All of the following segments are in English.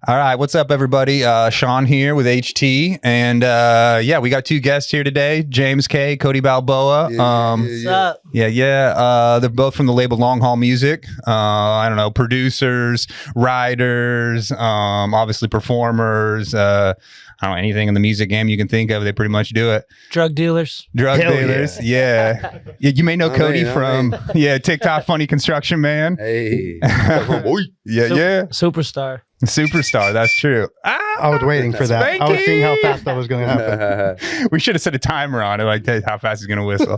All right, what's up, everybody? Shawn here with HT, and yeah, we got two guests here today: James Kaye, Kody Balboa. What's up? They're both from the label Long Haul Music. I don't know, producers, writers, obviously performers. I don't know, anything in the music game you can think of, they pretty much do it. Drug dealers. Drug dealers, yeah. You may know Kody from TikTok Funny Construction Man. Hey, Superstar. Superstar, that's true. I was waiting for that. Spanky! I was seeing how fast that was going to happen. We should have set a timer on it, like how fast he's gonna whistle.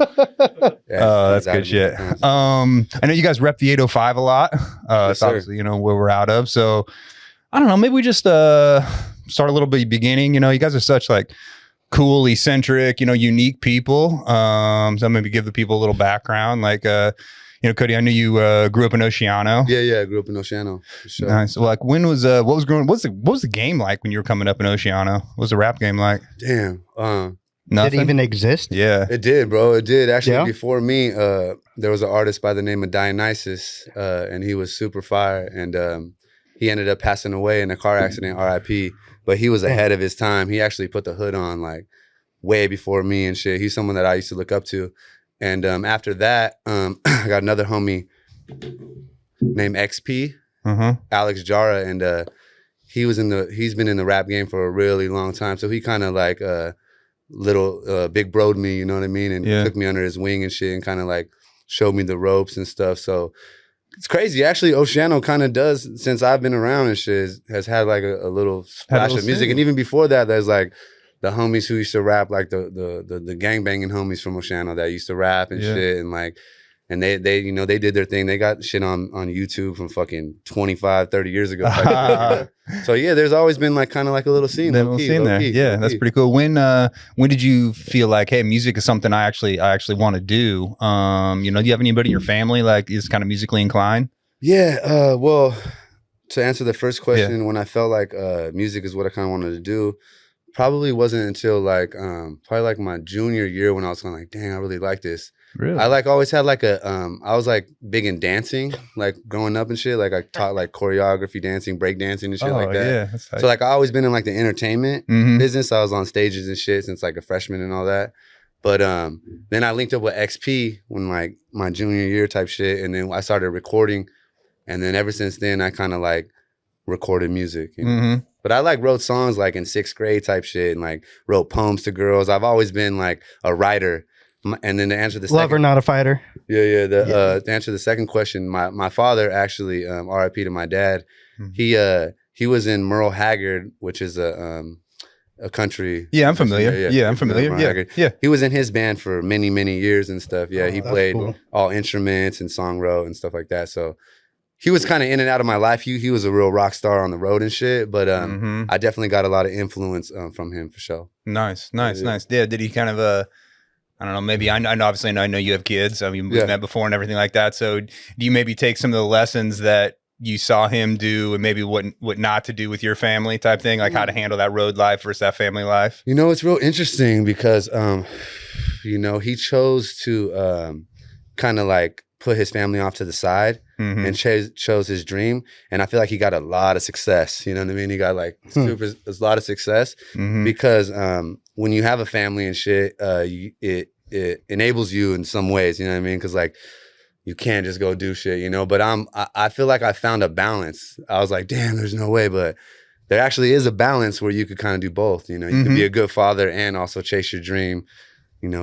That's good shit. I know you guys rep the 805 a lot. It's obviously, where we're out of. So I don't know, maybe we just start a little bit beginning. You guys are such like cool, eccentric, unique people. So maybe give the people a little background. Like Kody, I knew you grew up in Oceano. Yeah, I grew up in Oceano. For sure. Nice. So, like, when was what was the game like when you were coming up in Oceano? What was the rap game like? Damn. Nothing? Did it even exist? Yeah. It did, bro. It did. Actually, before me, there was an artist by the name of Dionysus, and he was super fire. And he ended up passing away in a car accident, RIP. But he was ahead of his time. He actually put the hood on, like, way before me and shit. He's someone that I used to look up to. And after that, I got another homie named XP, Alex Jara, and he's been in the rap game for a really long time. So he kind of like big broed me, you know what I mean, and took me under his wing and shit, and kind of like showed me the ropes and stuff. So it's crazy. Actually, Oceano kind of does, since I've been around and shit, has had like a little splash of music. And even before that, there's like the homies who used to rap, like the gangbanging homies from Oceano that used to rap and shit, and like, and they they did their thing. They got shit on YouTube from fucking 25, 30 years ago. So yeah, there's always been like kind of like a little scene. Low key. That's pretty cool. When did you feel like, hey, music is something I actually want to do? Do you have anybody in your family like is kind of musically inclined? Yeah. Well, to answer the first question, when I felt like music is what I kind of wanted to do, probably wasn't until like probably like my junior year when I was kind of like, dang, I really like this. Really? I like always had like a I was like big in dancing, like growing up and shit. Like I taught like choreography, dancing, break dancing and shit like that. Yeah, that's tight. So like I always been in like the entertainment business. I was on stages and shit since like a freshman and all that. But then I linked up with XP when like my junior year type shit, and then I started recording, and then ever since then I kind of like recorded music. But I like wrote songs like in 6th grade type shit, and like wrote poems to girls. I've always been like a writer. And then to answer the lover, not a fighter. To answer the second question, my father actually, RIP to my dad, he was in Merle Haggard, which is a country. Yeah, I'm familiar. Yeah, I'm familiar. Yeah. He was in his band for many, many years and stuff. Yeah, he played all instruments and song wrote and stuff like that. So he was kind of in and out of my life. He was a real rock star on the road and shit. But I definitely got a lot of influence from him for sure. Nice. Yeah, did he kind of I don't know, maybe I know you have kids. I mean, we've met before and everything like that. So do you maybe take some of the lessons that you saw him do and maybe what not to do with your family type thing, like how to handle that road life versus that family life? It's real interesting because, he chose to kind of like put his family off to the side and chose his dream. And I feel like he got a lot of success. You know what I mean? He got like a lot of success because when you have a family and shit, it enables you in some ways. You know what I mean? Because like you can't just go do shit, But I feel like I found a balance. I was like, damn, there's no way, but there actually is a balance where you could kind of do both. You could be a good father and also chase your dream,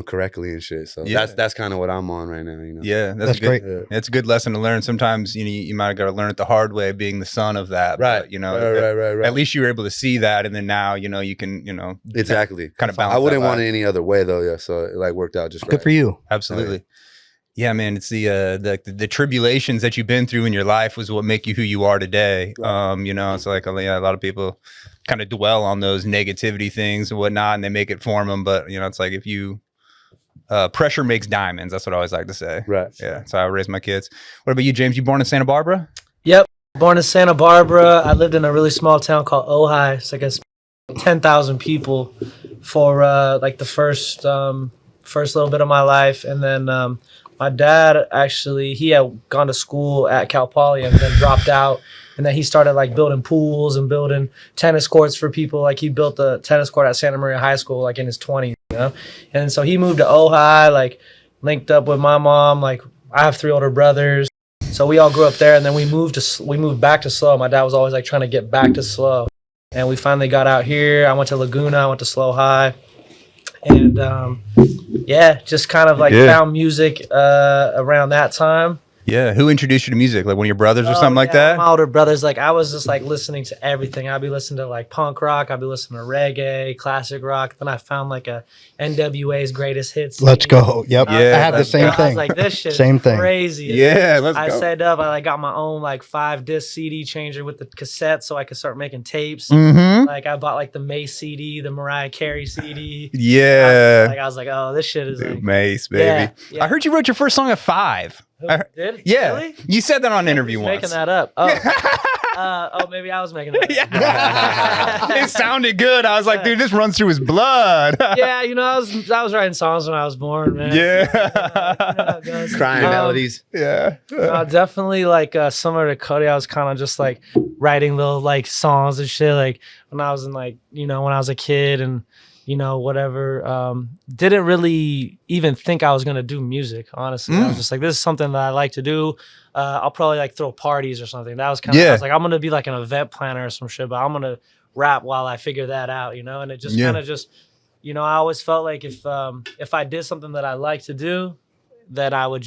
correctly and shit. So that's kind of what I'm on right now. Yeah, that's great. It's a good lesson to learn. Sometimes you might have got to learn it the hard way, being the son of that. Right. But, Right. At least you were able to see that, and then now you can exactly kind of balance. I wouldn't want it any other way though. Yeah, so it like worked out just right. Good for you. Absolutely. Yeah, man. It's the tribulations that you've been through in your life was what make you who you are today. It's like a lot of people kind of dwell on those negativity things and whatnot, and they make it form them. But it's like if you pressure makes diamonds. That's what I always like to say. Right. Yeah. So I raised my kids. What about you, James? You born in Santa Barbara? Yep. Born in Santa Barbara. I lived in a really small town called Ojai. It's like 10,000 people for like the first little bit of my life. And then my dad actually, he had gone to school at Cal Poly and then dropped out And then he started like building pools and building tennis courts for people. Like he built the tennis court at Santa Maria High School, like in his 20s, you know? And so he moved to Ojai, like linked up with my mom. Like I have 3 older brothers. So we all grew up there, and then we moved back to SLO. My dad was always like trying to get back to SLO. And we finally got out here. I went to Laguna, I went to SLO High. And yeah, just kind of like found music around that time. Yeah, who introduced you to music? Like one of your brothers or something like that? My older brothers. Like I was just like listening to everything. I'd be listening to like punk rock. I'd be listening to reggae, classic rock. Then I found like a NWA's greatest hits. Let's go. Yep. Yeah, I had the same thing. I was like, this shit Same is thing. crazy. Yeah, let's I go. set up. I like got my own like 5-disc CD changer with the cassette, so I could start making tapes. Mm-hmm. Like I bought like the Mace CD, the Mariah Carey CD. Yeah. I was like, oh, this shit is like, Mace, baby. Yeah. I heard you wrote your first song at 5. who did? Yeah. Really? You said that on an interview He's once. making that up. Oh, maybe I was making that up. Yeah. It sounded good. I was like, dude, this runs through his blood. Yeah, you know, I was writing songs when I was born, man. Yeah. You know how it goes. Crying melodies. Yeah. Definitely like similar to Kody, I was kind of just like writing little like songs and shit like when I was in like, you know, when I was a kid and you know, whatever. Didn't really even think I was gonna do music, honestly. I was just like, this is something that I like to do. I'll probably like throw parties or something. That was kind of, I was like, I'm gonna be like an event planner or some shit, but I'm gonna rap while I figure that out, you know? And it just kind of just, you know, I always felt like if I did something that I like to do, that I would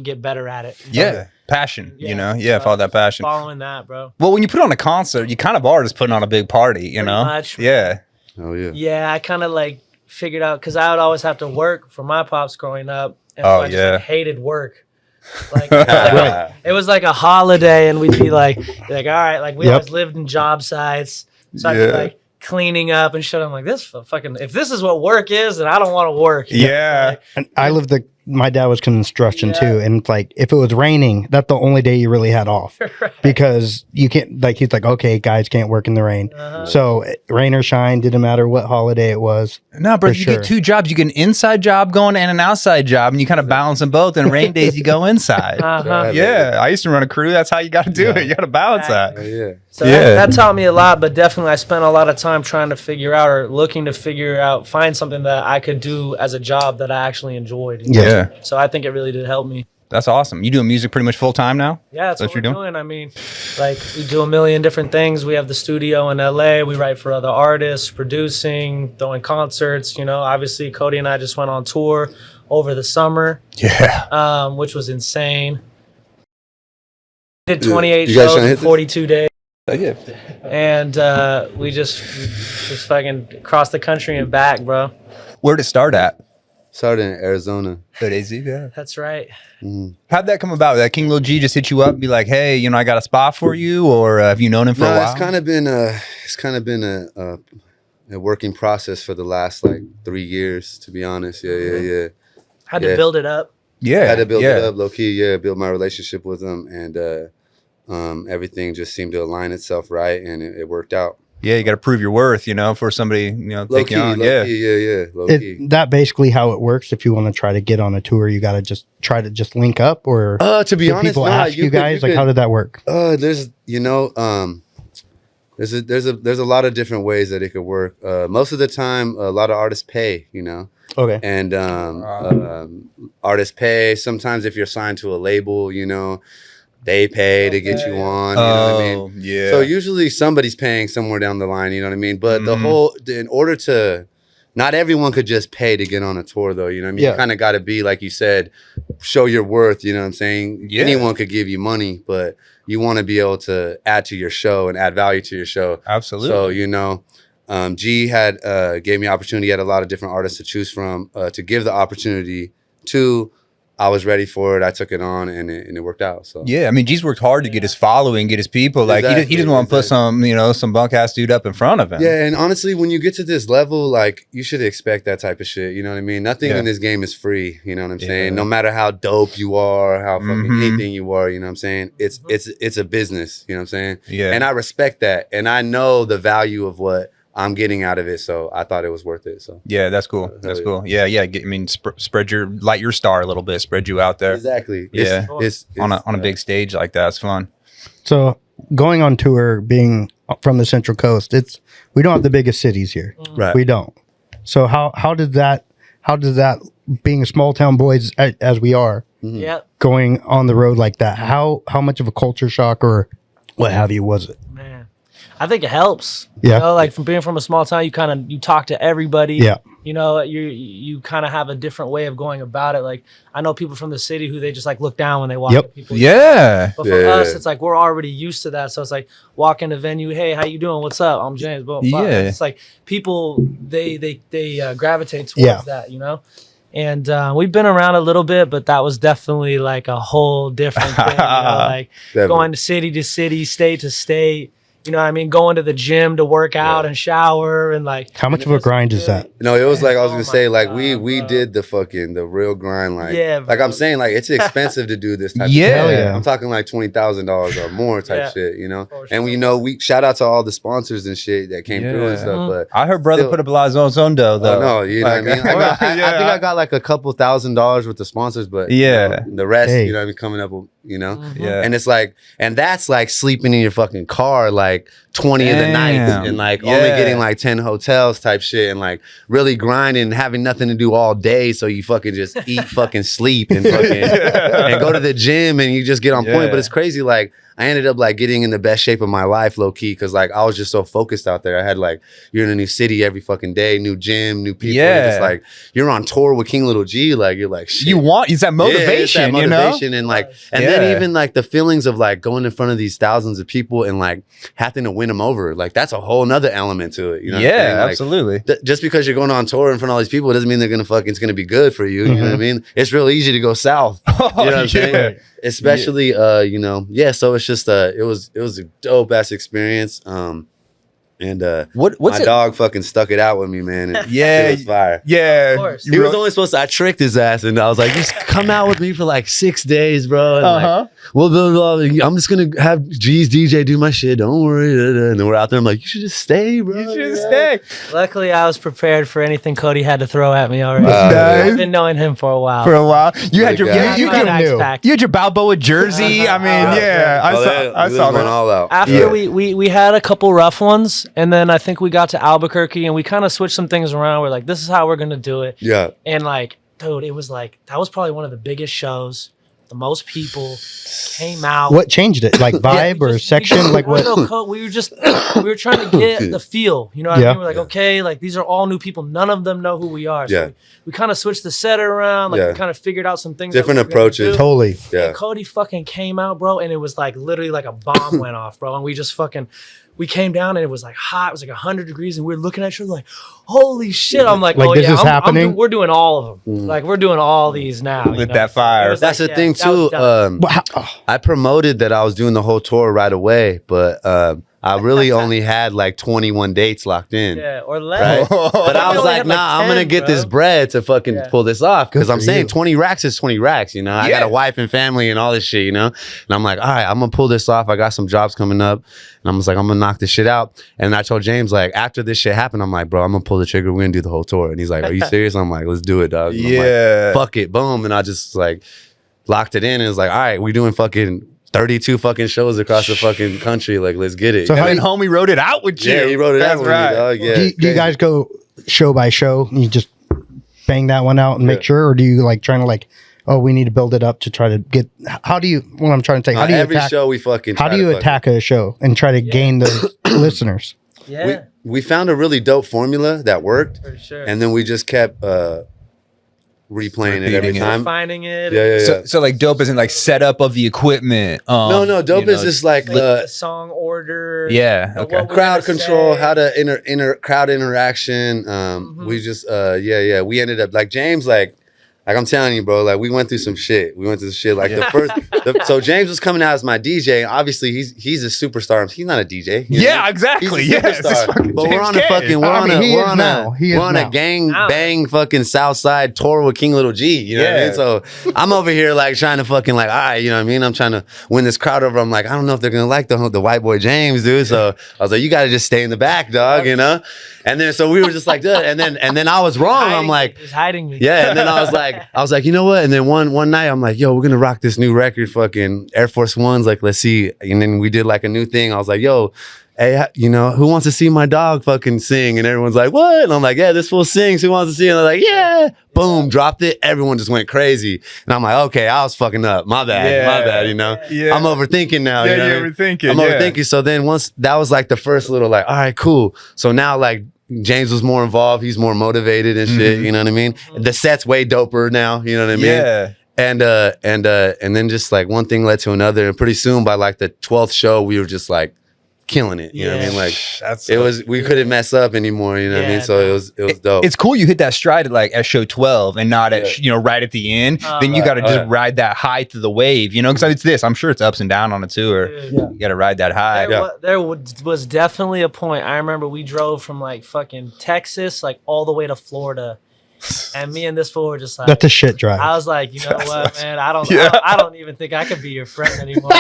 get better at it. Yeah. Passion, you know? so Yeah, follow that passion. Following that, bro. Well, when you put on a concert, you kind of are just putting on a big party, you know? Much, yeah. Oh yeah. Yeah, I kind of like figured out because I would always have to work for my pops growing up, and Oh, I just yeah. like, hated work. Like it was like a holiday, and we'd be like all right, like we always lived in job sites, so I'd be like cleaning up and shit. I'm like, this fucking, if this is what work is, then I don't want to work. Yeah. And I lived my dad was construction too. And like, if it was raining, that's the only day you really had off because you can't, like, he's like, okay, guys can't work in the rain. So rain or shine, didn't matter what holiday it was. No, bro, you get 2 jobs. You get an inside job going and an outside job, and you kind of balance them both. And rain days, you go inside. Yeah. I used to run a crew. That's how you got to do it. You got to balance that. Oh yeah. So that taught me a lot, but definitely I spent a lot of time trying to figure out or looking to figure out, find something that I could do as a job that I actually enjoyed. Yeah. So I think it really did help me. That's awesome. You doing music pretty much full time now? Yeah, that's what you're we're doing. I mean, like we do a million different things. We have the studio in LA. We write for other artists, producing, throwing concerts. You know, obviously Kody and I just went on tour over the summer. Yeah. Which was insane. Did 28 shows in 42 days. Yeah. And we just fucking crossed the country and back, bro. Where'd it start at? Started in Arizona. At AZ, yeah. That's right. How'd that come about? That King Lil G just hit you up and be like, hey, you know, I got a spot for you, or have you known him for a while? It's kind of been a working process for the last like 3 years, to be honest. Yeah. Had to build it up. Yeah. I had to build it up low key, build my relationship with him, and everything just seemed to align itself right, and it worked out. Yeah, you got to prove your worth, you know, for somebody, you know, take you on. Low key. That basically how it works. If you want to try to get on a tour, you got to just try to just link up, or to be honest, people ask you guys like, how did that work? There's a lot of different ways that it could work. Most of the time, a lot of artists pay, you know. Okay. And artists pay. Sometimes if you're signed to a label, you know, they pay to get you on. You know what I mean? Yeah. So usually somebody's paying somewhere down the line. You know what I mean? But in order to, not everyone could just pay to get on a tour, though. You know what I mean? You kind of got to be, like you said, show your worth. You know what I'm saying? Yeah. Anyone could give you money, but you want to be able to add to your show and add value to your show. Absolutely. So, you know, G had gave me opportunity. He had a lot of different artists to choose from to give the opportunity to. I was ready for it. I took it on, and it worked out. So yeah, I mean, G's worked hard to get his following, get his people. Like he doesn't want to put some, you know, some bunk ass dude up in front of him. Yeah, and honestly, when you get to this level, like you should expect that type of shit. You know what I mean? Nothing in this game is free. You know what I'm saying? No matter how dope you are, how fucking anything you are, you know what I'm saying? It's a business. You know what I'm saying? Yeah. And I respect that, and I know the value of what I'm getting out of it, so I thought it was worth it. So yeah, that's cool. That's cool. Yeah. I mean, light your star a little bit, spread you out there. Exactly. Yeah, it's on a big stage like that. It's fun. So going on tour, being from the Central Coast, we don't have the biggest cities here. Right. We don't. So how does that being a small town boys as we are, going on the road like that, how much of a culture shock or what have you was it? Man, I think it helps. Yeah. You know, like from being from a small town, you talk to everybody. Yeah. You know, you kind of have a different way of going about it. Like I know people from the city who they just like look down when they walk at people. Yeah. But for us, it's like we're already used to that. So it's like walk in the venue, hey, how you doing? What's up? I'm James. Blah, blah, blah. Yeah. It's like people they gravitate towards that, you know. And we've been around a little bit, but that was definitely like a whole different thing. You know, like going to city, state to state. You know what I mean? Going to the gym to work out and shower and like. How much of a grind is that? No, it was like I was gonna say, like God, we did the real grind, like like bro. I'm saying, like it's expensive to do this type of Yeah. shit. I'm talking like $20,000 or more type shit, you know. And we shout out to all the sponsors and shit that came through and stuff. But I heard brother put up a lot of his own dough though. no, you know what I mean. I think I got like a couple $1,000s with the sponsors, but you know, the rest, you know what I mean, coming up, you know. And it's like, and that's like sleeping in your fucking car like 20 of the nights and like only getting like 10 hotels type shit and like really grinding and having nothing to do all day, so you fucking just eat, fucking sleep and fucking and go to the gym and you just get on point. But it's crazy, like I ended up like getting in the best shape of my life, low key, because like I was just so focused out there. I had like, you're in a new city every fucking day, new gym, new people. You're just like, you're on tour with King Lil G. Like you're like, shit. It's that motivation, it's that motivation, you know? and like, and then even like the feelings of like going in front of these thousands of people and like having to win them over. Like that's a whole nother element to it. You know? What I'm saying? Like, absolutely. Just because you're going on tour in front of all these people doesn't mean they're gonna it's gonna be good for you. You know what I mean? It's real easy to go south. You know what I'm saying? Especially you know, so it's just it was a dope ass experience. And what's my dog fucking stuck it out with me, man. And it was fire. Yeah. Of course. He was only supposed to, I tricked his ass and I was like, just come out with me for like 6 days, bro. And like, well, blah, blah, blah. I'm just gonna have G's DJ do my shit. Don't worry. And then we're out there. I'm like, you should just stay, bro. You should stay. Luckily, I was prepared for anything Kody had to throw at me already. Nice. I've been knowing him for a while. You had your you had your Balboa jersey. I mean, I saw that all out. After we had a couple rough ones, and then I think we got to Albuquerque and we kind of switched some things around. We're like, this is how we're gonna do it. Yeah. And like, dude, it was like that was probably one of the biggest shows. The most people came out. What changed it? Like vibe or section? Like what? We were trying to get the feel. You know what I mean? We're like, okay, like these are all new people. None of them know who we are. So we kind of switched the set around. Like we kind of figured out some things. Different approaches. Totally. Yeah. And Kody fucking came out, bro, and it was like literally like a bomb went off, bro. And we just fucking we came down and it was like hot. It was like 100 degrees, and we were looking at each other like, holy shit. I'm like, oh this yeah, is happening? we're doing all of them. Like we're doing all these now. With that fire. That's the thing too. I promoted that I was doing the whole tour right away, but I really only had like 21 dates locked in. Yeah, or less. Right? But I was like, nah, I'm going to get this bread to fucking pull this off. Because I'm saying 20 racks is 20 racks, you know? I got a wife and family and all this shit, you know? And I'm like, all right, I'm going to pull this off. I got some jobs coming up. And I was like, I'm going to knock this shit out. And I told James, like, after this shit happened, I'm like, bro, I'm going to pull the trigger. We're going to do the whole tour. And he's like, are you serious? I'm like, let's do it, dog. And I'm like, fuck it. Boom. And I just like locked it in. And it was like, all right, we're doing fucking 32 fucking shows across the fucking country. Like, let's get it. So and then homie wrote it out with you. Yeah, he wrote it out with me, dog. Yeah. Do you guys go show by show and you just bang that one out and make sure? Or do you like trying to like, oh, we need to build it up to try to get, how do you, what I'm trying to say, how do you every attack, show we fucking how do you attack a show and try to gain the listeners? Yeah. We found a really dope formula that worked. For sure. And then we just kept replaying it every time. Finding it. Yeah. So like dope isn't like setup of the equipment. No, dope is just like the song order. Yeah. Okay. Crowd control, how to crowd interaction. We just we ended up like James like I'm telling you, bro, like we went through some shit. Like the first, so James was coming out as my DJ. Obviously, he's a superstar. He's not a DJ. Exactly. He's a superstar. But we're on a fucking, we're on a gang bang fucking Southside tour with King Lil G. You know what I mean? So I'm over here like trying to fucking like, all right, you know what I mean? I'm trying to win this crowd over. I'm like, I don't know if they're gonna like the white boy James, dude. So I was like, you gotta just stay in the back, dog, you know? And then so we were just like, dude. And then I was wrong. I'm like, he's hiding me. yeah. And then I was like, you know what? And then one night I'm like, yo, we're gonna rock this new record, fucking Air Force Ones. Like, let's see. And then we did like a new thing. I was like, yo, hey, you know, who wants to see my dog fucking sing? And everyone's like, what? And I'm like, yeah, this fool sings. Who wants to see? And they're like, yeah. Boom, dropped it. Everyone just went crazy. And I'm like, okay, I was fucking up. My bad, you know? Yeah. I'm overthinking now. Yeah, you know? you're overthinking. I'm overthinking. So then once that was like the first little like, all right, cool. So now like James was more involved. He's more motivated and shit. You know what I mean? The set's way doper now. You know what I mean? Yeah. And then just like one thing led to another. And pretty soon by like the 12th show, we were just like, killing it, you know what I mean? Like we couldn't mess up anymore, you know what I mean? So it was dope. It's cool you hit that stride at like at show 12 and not at right at the end. Then you got to just ride that high to the wave, you know? Because it's this. I'm sure it's ups and down on a tour. You got to ride that high. There was definitely a point. I remember we drove from like fucking Texas like all the way to Florida. And me and this fool were just like, that's a shit drive. I was like, you know what, man, I don't even think I could be your friend anymore.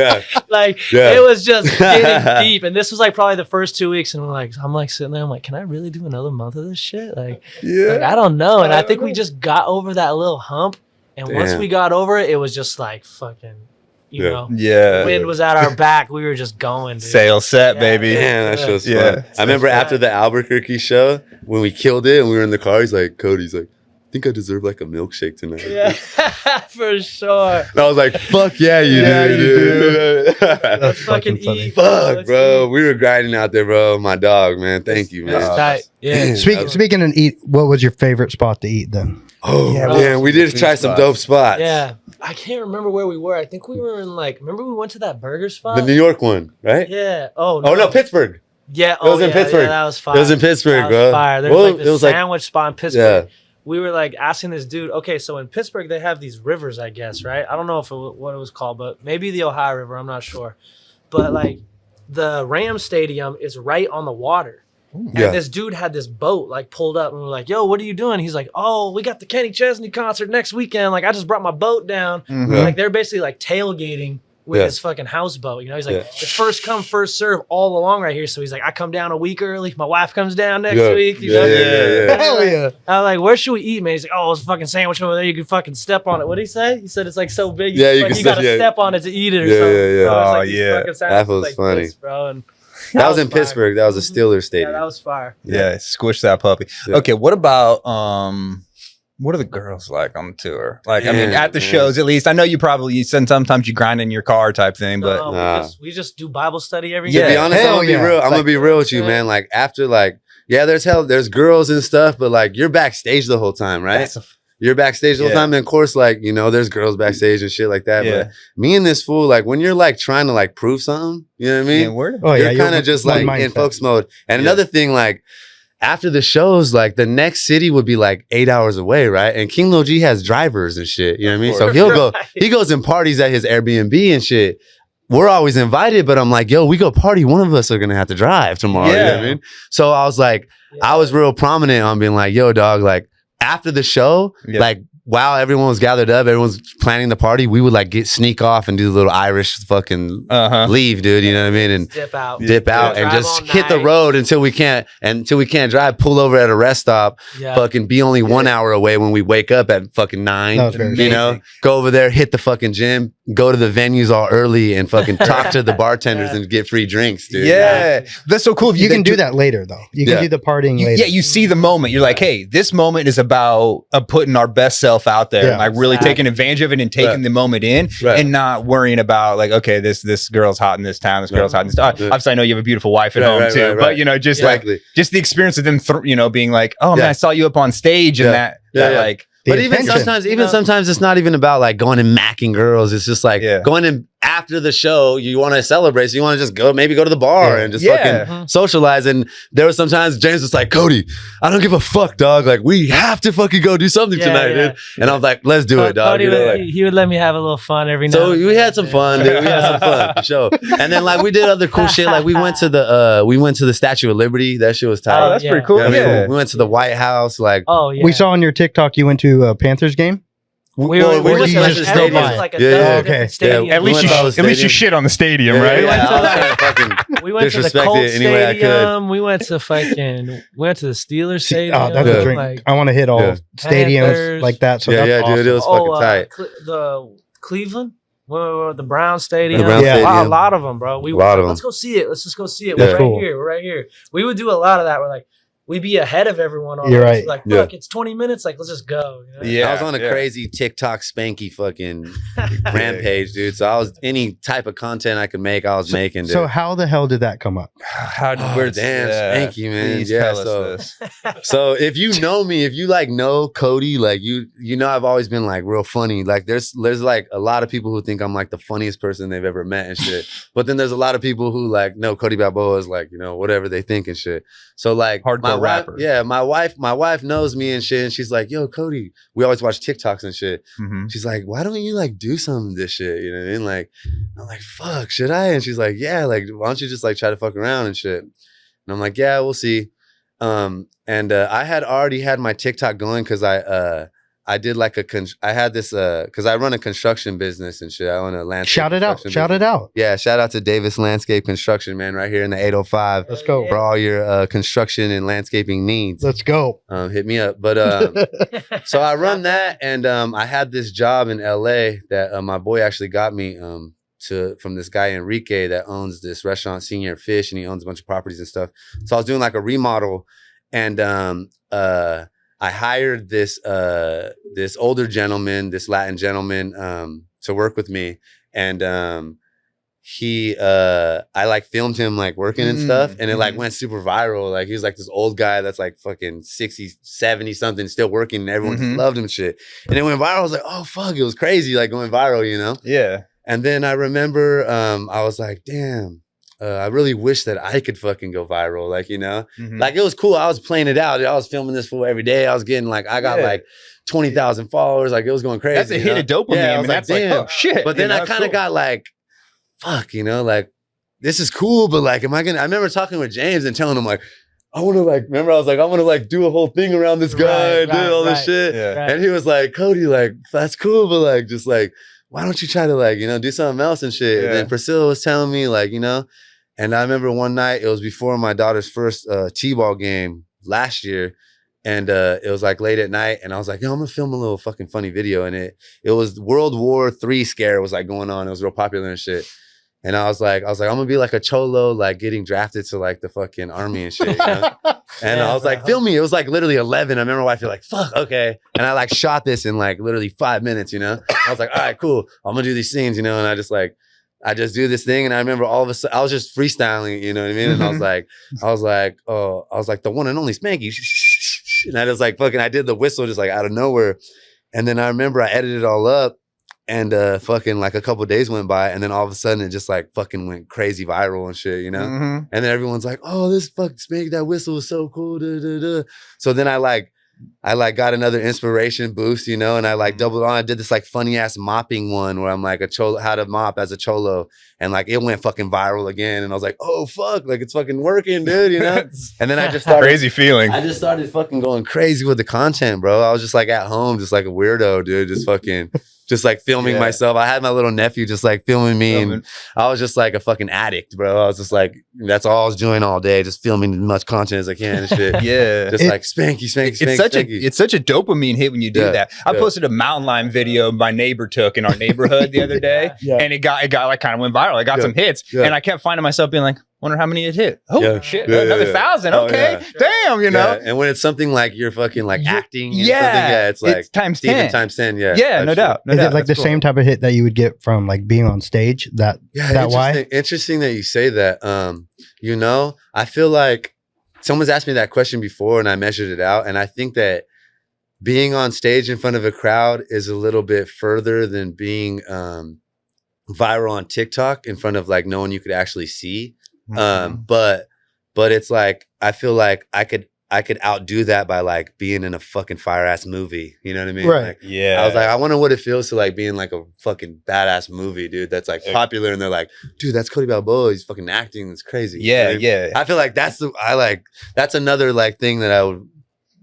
It was just getting deep. And this was like probably the first 2 weeks. And I'm like sitting there, I'm like, can I really do another month of this shit? Like, I don't know. And I think we just got over that little hump. And once we got over it, it was just like fucking, you know, the wind was at our back. We were just going, dude. Sail set, baby. Man, that show's fun. I remember after the Albuquerque show, when we killed it and we were in the car, he's like, Cody's like, I think I deserve like a milkshake tonight. Yeah, for sure. And I was like, fuck yeah, you do. Let's fucking eat. Fuck, bro. We were grinding out there, bro. My dog, man. Thank you, man. That's tight. Yeah. Speaking of eat, what was your favorite spot to eat then? Oh, man. We did try some dope spots. Yeah. I can't remember where we were. I think we were in like, remember we went to that burger spot? The New York one, right? Yeah. Oh, no, Pittsburgh. Yeah. It was in Pittsburgh. Yeah, that was fire. It was in Pittsburgh, bro. Fire. There was like this sandwich spot in Pittsburgh. Yeah. We were like asking this dude, okay, so in Pittsburgh, they have these rivers, I guess, right? I don't know what it was called, but maybe the Ohio River. I'm not sure. But like the Rams Stadium is right on the water. And this dude had this boat like pulled up and we were like, yo, what are you doing? He's like, oh, we got the Kenny Chesney concert next weekend. Like I just brought my boat down. Like they're basically like tailgating with his fucking houseboat. You know, he's like, it's first come, first serve all along right here. So he's like, I come down a week early. My wife comes down next week. You know? Hell yeah. I was like, where should we eat, man? He's like, oh, it's a fucking sandwich over there. You can fucking step on it. What did he say? He said it's like so big. You got to step on it to eat it or something. So that was funny. This, bro. And that was in Pittsburgh. That was a Steelers stadium. Yeah, that was fire. Yeah, squish that puppy. Okay, what about what are the girls like on the tour? Like, I mean, at the shows, at least. I know you said sometimes you grind in your car type thing, but we just do Bible study every day. day. To be honest, I'm gonna be real with you, man. Like after, like, there's girls and stuff, but like you're backstage the whole time, right? You're backstage the whole time, and of course, like, you know, there's girls backstage and shit like that. But me and this fool, like, when you're like trying to like prove something, you know what I mean? You're kind of just like in folks mode. And another thing, like, after the shows, like the next city would be like 8 hours away, right? And King Lil G has drivers and shit, you know what I mean? So he goes and parties at his Airbnb and shit. We're always invited, but I'm like, yo, we go party. One of us are gonna have to drive tomorrow. You know what I mean? So I was like, I was real prominent on being like, yo, dog, like after the show, like while everyone was gathered up, everyone's planning the party, we would like sneak off and do the little Irish fucking leave, dude. You know what I mean? And dip out and just hit the road until we can't drive. Pull over at a rest stop. Fucking be only 1 hour away when we wake up at fucking 9. You know, go over there, hit the fucking gym, go to the venues all early, and fucking talk to the bartenders and get free drinks, dude. Yeah, that's so cool. If you can do that later, though. You can do the partying later. Yeah, you see the moment. You're like, hey, this moment is about putting our best self out there, and like really taking advantage of it and taking the moment in, and not worrying about like, okay, this girl's hot in this town, this girl's hot in this town. Obviously, I know you have a beautiful wife at home too, but you know, just like just the experience of them, you know, being like, oh man, I saw you up on stage, and that like. But even sometimes it's not even about like going and macking girls. It's just like going and after the show, you want to celebrate. So you want to just go to the bar and just fucking socialize. And there was sometimes James was like, Kody, I don't give a fuck, dog. Like, we have to fucking go do something tonight, dude. And I was like, let's do it, dog. He would let me have a little fun every night. So we had some fun, dude. We had some fun for sure. And then like we did other cool shit. Like we went to the Statue of Liberty. That shit was tight. Oh, that's pretty cool. We went to the White House. Like, we saw on your TikTok you went to a Panthers game. We Well, went you to went to the stadium. like a Yeah, dozen yeah. different Okay. stadiums. At least you shit on the stadium, right? We went to fucking we went to the disrespect Colts it any way I could. Stadium. We went to the Steelers Stadium. Oh, that's a dream. Like, I want to hit all stadiums Panthers. like that. So Yeah, that's yeah, awesome. dude, it was fucking tight. The Cleveland. The Brown Stadium. The Brown Stadium. A lot of them, bro. We A lot of let's them. go see it. Let's just go see it. Yeah. We're right Cool. here. We're right here. We would do a lot of that. We're like, we'd be ahead of everyone. You're right. Like, Yeah. look, it's 20 minutes. Like, let's just go. You know? Yeah. I was on a crazy TikTok spanky fucking rampage, dude. So I was any type of content I could make, I was making. Dude. So how the hell did that come up? Damn, spanky, man. Please Yeah, tell us this. So if you know me, if you like know Kody, like you know I've always been like real funny. Like there's like a lot of people who think I'm like the funniest person they've ever met and shit. But then there's a lot of people who like know Kody Balboa is like, you know, whatever they think and shit. So like Hardcore rapper. Yeah, my wife knows me and shit, and she's like, yo, Kody, we always watch TikToks and shit. Mhm. She's like, why don't you like do some of this shit? You know what I mean? Like, I'm like, fuck, should I? And she's like, yeah, like, why don't you just like try to fuck around and shit? And I'm like, yeah, we'll see. I had already had my TikTok going because I did like I had this because I run a construction business and shit. I own a landscape. Shout it out. construction Shout business. it out. Yeah, shout out to Davis Landscape Construction, man, right here in the 805 Let's go. for all your construction and landscaping needs. Let's go. Hit me up. But so I run that, and I had this job in LA that my boy actually got me from this guy Enrique that owns this restaurant, Senior Fish, and he owns a bunch of properties and stuff. So I was doing like a remodel, and I hired this older gentleman, this Latin gentleman, to work with me, and I like filmed him like working and stuff, and it like went super viral. Like he was like this old guy that's like fucking 60, 70 something, still working, and everyone just loved him and shit. And it went viral. I was like, oh fuck, it was crazy, like going viral, you know? Yeah. And then I remember I was like, damn, I really wish that I could fucking go viral, like, you know? Like it was cool. I was playing it out. I was filming this fool every day. I was getting like, I got like 20,000 followers. Like it was going crazy. That's a hit of dopamine. Yeah, I and was like, that's like, damn. oh shit. But then I kind of got like, fuck, you know, like this is cool, but like, I remember talking with James and telling him like, I want to like, remember I was like, I want to like do a whole thing around this guy and do all this shit. Yeah. And he was like, Kody, like, that's cool, but like, just like, why don't you try to like, you know, do something else and shit? Yeah. And then Priscilla was telling me like, you know, and I remember one night, it was before my daughter's first T-ball game last year. And it was like late at night, and I was like, yo, I'm gonna film a little fucking funny video. And it was World War III scare was like going on. It was real popular and shit. And I was like, I'm gonna be like a cholo, like getting drafted to like the fucking army and shit. You know? And I was like, film me. It was like literally 11. I remember my wife was like, fuck, okay. And I like shot this in like literally 5 minutes, you know? I was like, all right, cool. I'm gonna do these scenes, you know? And I just do this thing. And I remember all of a sudden, I was just freestyling, you know what I mean? And I was like, the one and only Spanky. And I just like fucking, I did the whistle just like out of nowhere. And then I remember I edited it all up, and fucking like a couple days went by, and then all of a sudden it just like fucking went crazy viral and shit, you know? And then everyone's like, oh, this fucking Spank, that whistle was so cool. Da, da, da. So then I got another inspiration boost, you know, and I like doubled on. I did this like funny ass mopping one where I'm like a cholo, how to mop as a cholo, and like it went fucking viral again. And I was like, oh fuck, like it's fucking working, dude, you know? And then I just started crazy feeling. I just started fucking going crazy with the content, bro. I was just like at home, just like a weirdo, dude, just fucking just like filming myself. I had my little nephew just like filming me, and I was just like a fucking addict, bro. I was just like, that's all I was doing all day, just filming as much content as I can and shit. Yeah. Just like spanky. It's such a dopamine hit when you do that. I posted a mountain lion video my neighbor took in our neighborhood the other day, and it got like kind of went viral. I got some hits, and I kept finding myself being like, wonder how many it hit. Oh shit, another 1,000. Okay, damn, you know. And when it's something like you're fucking like acting, and it's like it's times Steven 10. times 10. Yeah, no doubt. Is it like the same type of hit that you would get from like being on stage? That why? Interesting that you say that. You know, I feel like someone's asked me that question before, and I measured it out, and I think that being on stage in front of a crowd is a little bit further than being viral on TikTok in front of like no one you could actually see. But it's like I feel like I could outdo that by like being in a fucking fire ass movie. You know what I mean? Right. Like, yeah. I was like, I wonder what it feels to like being like a fucking badass movie, dude. That's like popular, and they're like, dude, that's Kody Balboa. He's fucking acting. It's crazy. Yeah, you know what I mean? I feel like that's another like thing that I would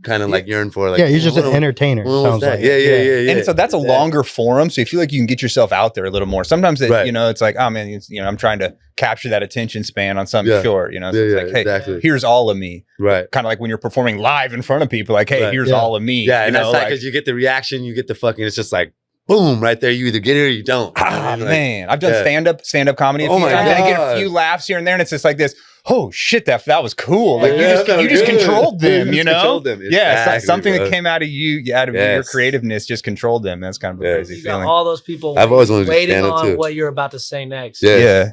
kind of like yearn for. Like, yeah, you're just an entertainer. Sounds like. Yeah. And so that's a longer forum, so you feel like you can get yourself out there a little more. Sometimes you know, it's like, oh man, you know, I'm trying to capture that attention span on something short. You know, so it's like, hey, here's all of me. Right. Kind of like when you're performing live in front of people, like, hey, here's all of me. Yeah, and you that's know, like because you get the reaction, you get the fucking. It's just like. Boom! Right there, you either get it or you don't. Man, I've done stand up comedy. Oh my God. I get a few laughs here and there, and it's just like this. Oh shit, that was cool. Like you just controlled them, you know? Yeah, something that came out of you, out of your creativeness, just controlled them. That's kind of a crazy feeling. All those people I've always wanted to waiting stand up on too. what you're about to say next. Yeah.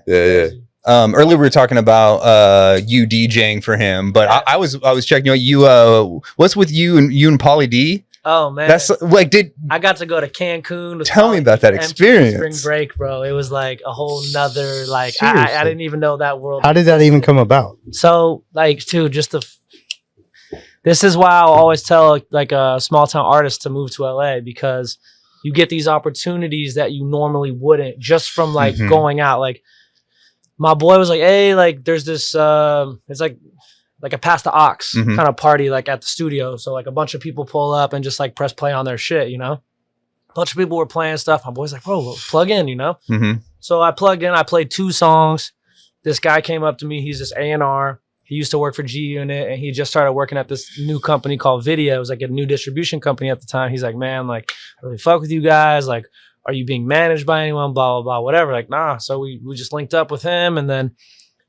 Earlier we were talking about you DJing for him, but I was checking you. What's with you and Pauly D? Oh man, that's like I got to go to Cancun. Tell me about that experience. Spring break, bro. It was like a whole nother like I didn't even know that world. How did that even come about? So like, this is why I'll always tell like a small town artist to move to LA, because you get these opportunities that you normally wouldn't just from like going out. Like my boy was like, hey, like there's this it's like a pass the aux kind of party like at the studio. So like a bunch of people pull up and just like press play on their shit, you know? A bunch of people were playing stuff. My boy's like, bro, plug in, you know? So I plugged in, I played 2 songs. This guy came up to me. He's this A&R. He used to work for G Unit, and he just started working at this new company called Video. It was like a new distribution company at the time. He's like, man, like I really fuck with you guys. Like, are you being managed by anyone? Blah, blah, blah, whatever. Like, nah. So we just linked up with him, and then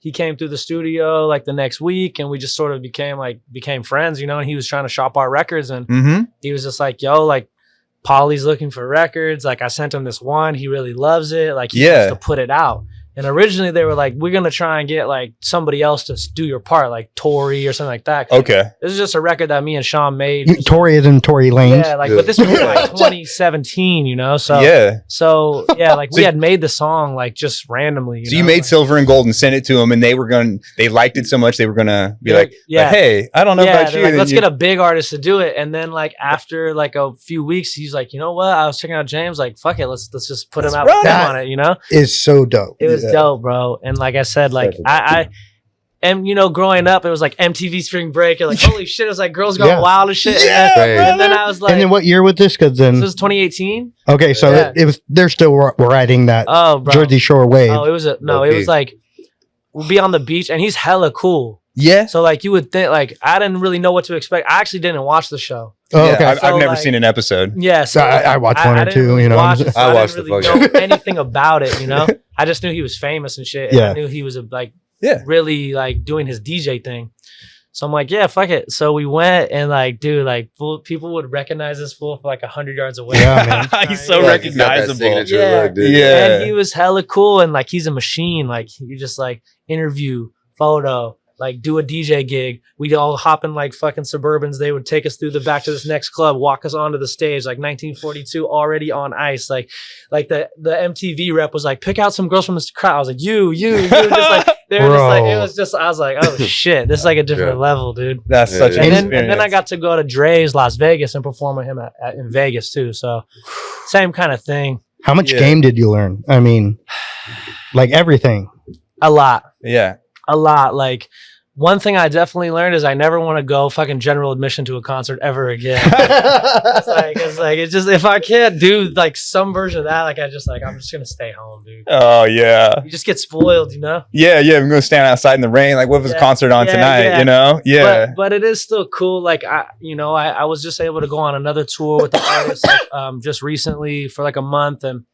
he came through the studio like the next week, and we just sort of became friends, you know, and he was trying to shop our records, and he was just like, yo, like Pauly's looking for records. Like I sent him this one. He really loves it. Like he wants to put it out. And originally they were like, we're going to try and get like somebody else to do your part, like Tory or something like that. Okay. This is just a record that me and Shawn made. Tory is in Tory Lanez. Yeah, like, but this was like 2017, you know? So, like we had made the song like just randomly. You made Silver and Gold and sent it to them, and they liked it so much they were going to be like, hey, I don't know about you. Like, let's get a big artist to do it. And then like after like a few weeks, he's like, you know what? I was checking out James, like, fuck it. Let's just put him out with him on it, you know? Is so dope. It was dope, bro. And like I said, like and you know, growing up, it was like MTV Spring Break, and like holy shit, it was like Girls Gone Wild and shit. And then I was like, and then what year was this? Because then this was 2018. Okay, so it was. They're still riding that Jersey Shore wave. Oh, it was it was like we'll be on the beach, and he's hella cool. Yeah. So like you would think, like I didn't really know what to expect. I actually didn't watch the show. Oh, okay. I've never seen an episode. Yeah, so I watched one or two. You know, I watched the fuck. Know anything about it, you know. I just knew he was famous and shit. And I knew he was really like doing his DJ thing. So I'm like, yeah, fuck it. So we went, and like, dude, like people would recognize this fool for like 100 yards away. Yeah, man. He's so recognizable. And he was hella cool, and like he's a machine. Like you just like interview, photo, like do a DJ gig. We'd all hop in like fucking Suburbans. They would take us through the back to this next club, walk us onto the stage, like 1942 already on ice. Like the MTV rep was like, pick out some girls from this crowd. I was like, you, just like they were just like, it was just, I was like, oh shit, this is like a different level, dude. That's such an experience. And then I got to go to Dre's Las Vegas and perform with him in Vegas too. So same kind of thing. How much game did you learn? I mean, like everything. A lot. Yeah. A lot. Like one thing I definitely learned is I never want to go fucking general admission to a concert ever again. It's just if I can't do like some version of that, like I'm just gonna stay home, dude. Oh yeah. You just get spoiled, you know? Yeah. I'm gonna stand outside in the rain. Like, what if there's a concert on tonight? You know? Yeah. But it is still cool. Like I was just able to go on another tour with the artist like, just recently for like a month, and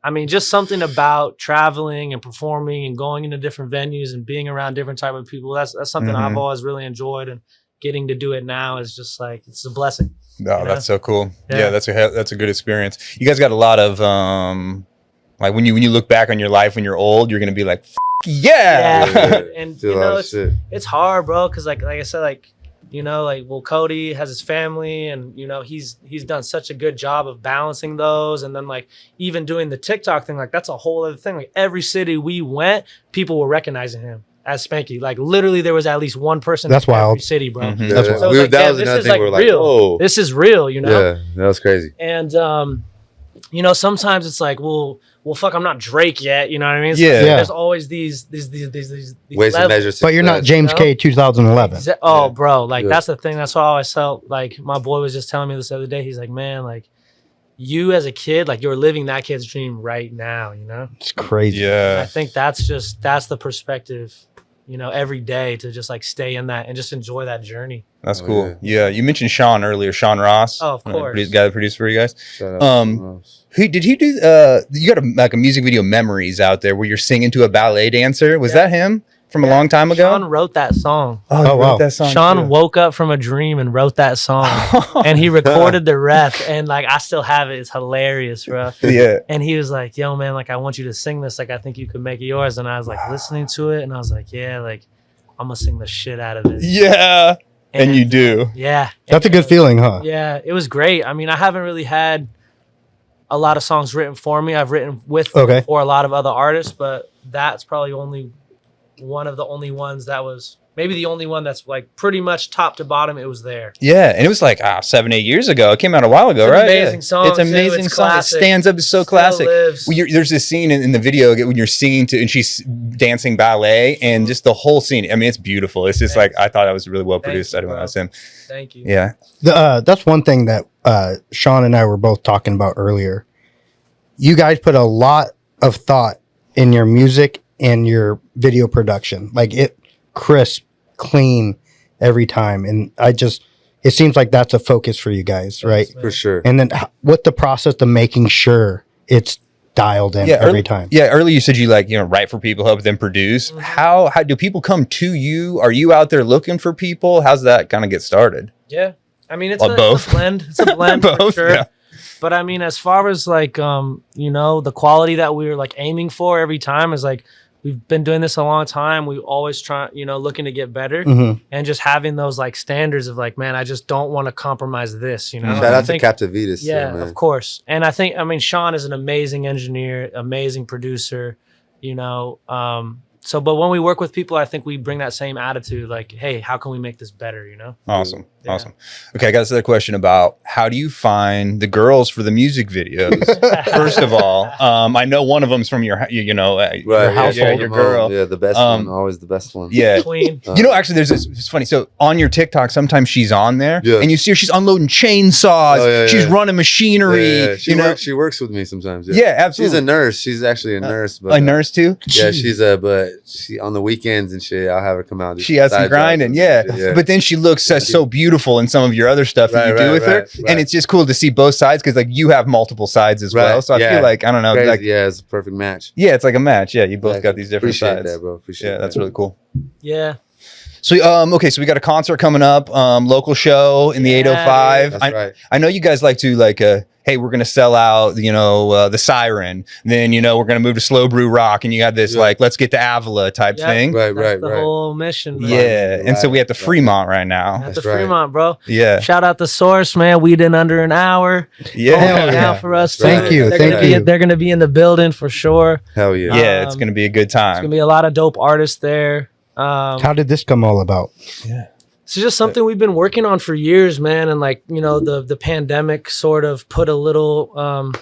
I mean, just something about traveling and performing and going into different venues and being around different type of people. That's something I've always really enjoyed, and getting to do it now is just like, it's a blessing. No, that's so cool. Yeah, that's a good experience. You guys got a lot of like when you look back on your life when you're old, you're gonna be like, yeah. And you know, it's hard, bro, because like I said, like, you know, like, well, Kody has his family, and you know, he's done such a good job of balancing those, and then like even doing the TikTok thing, like that's a whole other thing. Like every city we went, people were recognizing him as Spanky. Like literally, there was at least one person. That's in wild. every city, bro. Mm-hmm. So that was another thing. We're like, real. This is real, you know. Yeah, that was crazy. And you know, sometimes it's like, well, fuck, I'm not Drake yet. You know what I mean? So there's always these ways to measure success. But you're not James K 2011. Bro, like that's the thing. That's why I always felt like my boy was just telling me this the other day. He's like, man, like you as a kid, like you're living that kid's dream right now. You know, it's crazy. Yeah, and I think that's the perspective. You know, every day to just like stay in that and just enjoy that journey. That's cool. Yeah, you mentioned Shawn earlier, Shawn Ross. Oh, of course. Guy that produced for you guys. Shout out to Ross. Who did he do? You got a music video Memories out there where you're singing to a ballet dancer. Was that him from a long time ago? Shawn wrote that song. Oh, wow. That song Shawn woke up from a dream and wrote that song. And he recorded the ref. And like, I still have it. It's hilarious, bro. Yeah. And he was like, yo, man, like, I want you to sing this. Like, I think you could make it yours. And I was like listening to it. And I was like, yeah, like, I'm going to sing the shit out of it. Yeah. And you do. Yeah. That's a good feeling, huh? Yeah. It was great. I mean, I haven't really had a lot of songs written for me. I've written with for a lot of other artists, but that's probably one of the only ones that was maybe the only one that's like pretty much top to bottom. It was there. Yeah, and it was like 7-8 years ago. It came out a while ago, right? Amazing song. It's an amazing song. Classic. It stands up. It's so classic. There's this scene in the video when you're singing to, and she's dancing ballet, and just the whole scene. I mean, it's beautiful. It's just like I thought it was really well produced. I didn't know him. Thank you. Yeah, that's one thing that Shawn and I were both talking about earlier. You guys put a lot of thought in your music and your video production, like it crisp, clean every time. And it seems like that's a focus for you guys, right? For sure. And then what the process of making sure it's dialed in every time. Yeah, earlier you said you write for people, help them produce. Mm-hmm. How do people come to you? Are you out there looking for people? How's that kind of get started? Yeah, I mean it's a blend. It's a blend both, for sure. Yeah. But I mean, as far as like the quality that we're like aiming for every time is like we've been doing this a long time. We always try, looking to get better and just having those like standards of like, man, I just don't want to compromise this, Shout out to Captivitas. Yeah, man. of course. And I mean, Shawn is an amazing engineer, amazing producer, but when we work with people, I think we bring that same attitude, like, hey, how can we make this better, Awesome. Yeah. Awesome. Okay, I got this other question about how do you find the girls for the music videos? First of all, I know one of them's from your household, your girl. Yeah, the best one, always the best one. Yeah. Queen. Actually, there's this, it's funny. So on your TikTok, sometimes she's on there and you see her, she's unloading chainsaws. She's running machinery. Yeah. She works with me sometimes. Yeah, absolutely. She's a nurse. She's actually a nurse. But, a nurse too? Yeah, she's but she on the weekends and shit, I'll have her come out. She has some grinding, but then she looks so beautiful in some of your other stuff that you do with her, and it's just cool to see both sides because like you have multiple sides as well. So I feel like I don't know, like it's a perfect match. Yeah, it's like a match. Yeah, you both got these different sides. That, bro. Appreciate that's really cool. Yeah. So okay, so we got a concert coming up, local show in the 805. That's right. I know you guys like to hey, we're gonna sell out, the Siren. Then we're gonna move to Slow Brew Rock, and you have this let's get to Avila type thing. Right. The whole mission. Man. Yeah, and so we at the Fremont right now. At the Fremont, bro. Yeah. Shout out the Source, man. We did under an hour. Yeah. Now for us. Thank you. They're gonna be in the building for sure. Hell yeah. Yeah, it's gonna be a good time. It's gonna be a lot of dope artists there. How did this come all about? Yeah. It's just something we've been working on for years, man. And like, the pandemic sort of put a little,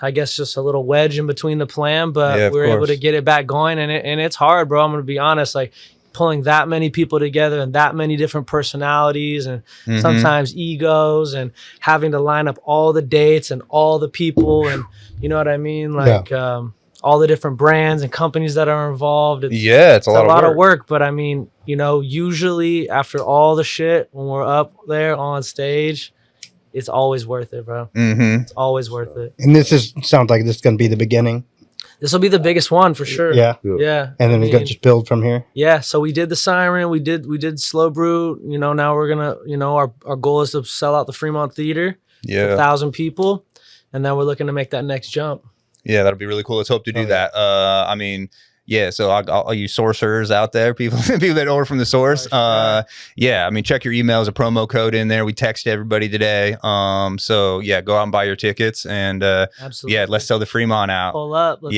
I guess just a little wedge in between the plan, but we were able to get it back going. And it's hard, bro. I'm going to be honest, like pulling that many people together and that many different personalities and sometimes egos and having to line up all the dates and all the people. And you know what I mean? Like, all the different brands and companies that are involved. It's a lot of work. But I mean, usually after all the shit, when we're up there on stage, it's always worth it, bro. Mm-hmm. It's always worth it. And sounds like this is going to be the beginning. This will be the biggest one for sure. Yeah. And then we're going to just build from here. Yeah. So we did the Siren. We did Slow Brew. Now we're going to, our goal is to sell out the Fremont Theater. Yeah. 1,000 people. And then we're looking to make that next jump. Yeah, that'll be really cool. Let's hope to do that. I mean, so I'll use sourcers out there, people that order from the source. Yeah, I mean, check your emails, a promo code in there. We text everybody today. So yeah, go out and buy your tickets and absolutely. Yeah, let's sell the Fremont out. Pull up. Let's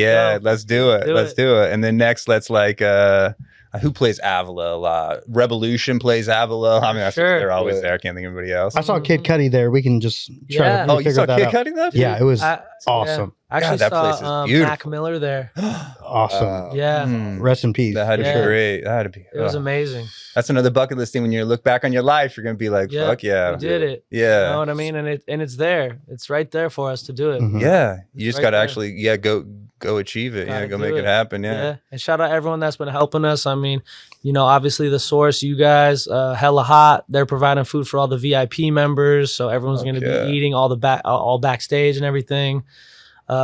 do it. Let's do it. And then next, let's who plays Avila a lot? Revolution plays Avila. I mean, they're always there. I can't think of anybody else. I saw Kid Cudi there. We can just try to you saw Kid Cudi though? Yeah, it was awesome. I actually that place saw is beautiful. Mac Miller there. Awesome. Rest in peace. That had to be great. That had to be. It was amazing. That's another bucket list thing. When you look back on your life, you're gonna be like, "Fuck yeah, we did it." Yeah, you know what I mean. And it's there. It's right there for us to do it. Yeah, you just gotta actually, go achieve it. Go make it happen. Yeah. And shout out everyone that's been helping us. I mean, obviously the source, you guys, hella hot. They're providing food for all the VIP members, so everyone's gonna be eating all backstage and everything.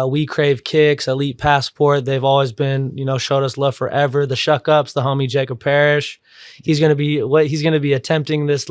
We Crave Kicks, Elite Passport. They've always been, showed us love forever. The Shuck Ups, the homie Jacob Parrish. He's gonna be attempting this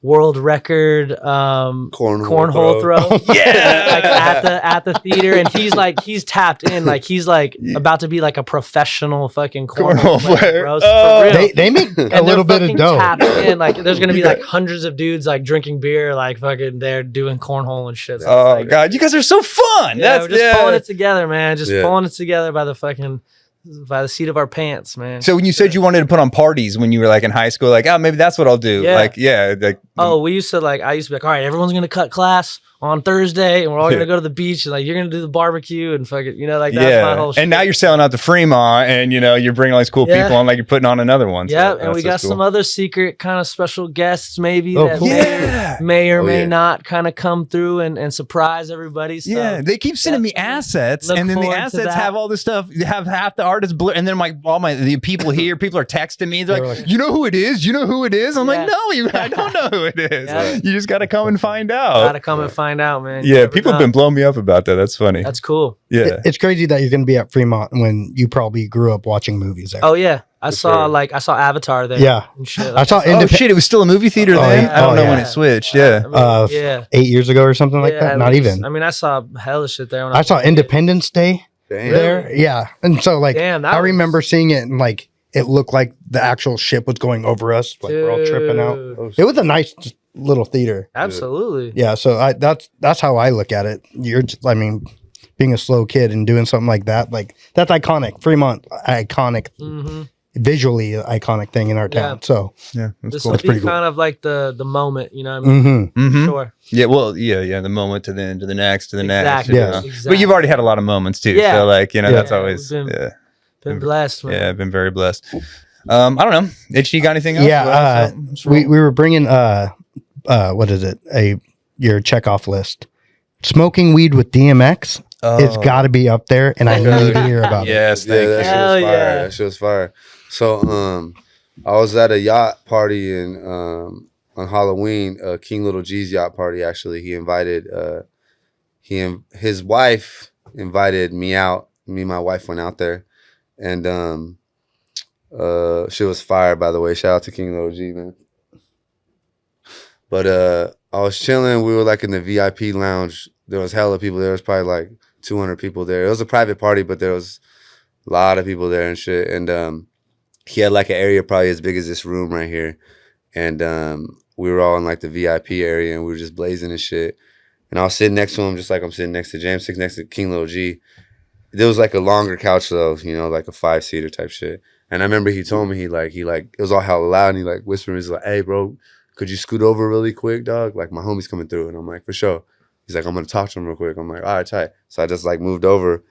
world record cornhole throw. Yeah, at the theater, and he's tapped in, he's about to be a professional fucking cornhole player. Bro. For real. They make a little bit of dough. Tapped in, there's gonna be hundreds of dudes drinking beer, fucking there doing cornhole and shit. So God, you guys are so fun. Yeah, we're just pulling it together, man. Just pulling it together by the seat of our pants, man. So when you said you wanted to put on parties when you were in high school, maybe that's what I'll do. We used to I used to be all right, everyone's gonna cut class on Thursday and we're all gonna go to the beach and you're gonna do the barbecue and fuck it, that's my whole shit. And now you're selling out to Fremont and you're bringing all these cool people on, you're putting on another one. Yeah, and we got some other secret kind of special guests maybe may or may not kind of come through and surprise everybody. So they keep sending me assets and then the assets have all this stuff, have half the artists blur, and then the people here, people are texting me, they're like, you know who it is? You know who it is? I'm like, no, I don't know who it is. You just gotta come and find out. Gotta come and find out, man. Yeah, people have been blowing me up about that. That's funny. That's cool. Yeah, it's crazy that you're gonna be at Fremont when you probably grew up watching movies there. Oh yeah, I saw Avatar there. Yeah, and shit. I saw. Oh shit, it was still a movie theater then. I don't know when it switched. Yeah, 8 years ago or something like that. Not even. I mean, I saw hella shit there. When I saw Independence Day there. Yeah, and so I remember seeing it and it looked like the actual ship was going over us. We're all tripping out. It was a nice little theater. Absolutely. Yeah, so that's how I look at it. Being a slow kid and doing something like that, that's iconic. Fremont, iconic, visually iconic thing in our town. So that's cool. That's pretty cool. Kind of the moment, you know what I mean? Sure. Yeah, well, the moment to the next, to the next. Exactly. But you've already had a lot of moments too. Yeah. So that's always been blessed, man. Yeah, been very blessed. I don't know. Itchy, you got anything else? Yeah, we were bringing what is it? Your checkoff list. Smoking weed with DMX. It's got to be up there, and I need to hear about it. Yes, that shit was fire. That shit was fire. So, I was at a yacht party on Halloween. King Lil G's yacht party. Actually, he invited his wife invited me out. Me and my wife went out there, and she was fire. By the way, shout out to King Lil G, man. But I was chilling. We were in the VIP lounge. There was hella people. There was probably 200 people there. It was a private party, but there was a lot of people there and shit. And he had an area probably as big as this room right here. And we were all in the VIP area, and we were just blazing and shit. And I was sitting next to him, just like I'm sitting next to James, sitting next to King Lil G. There was a longer couch though, a 5-seater type shit. And I remember he told me it was all hella loud, and he whispered, he's like, "Hey bro, could you scoot over really quick, dog? My homie's coming through." And I'm like, "For sure." He's like, "I'm gonna talk to him real quick." I'm like, "All right, tight." So I just moved over,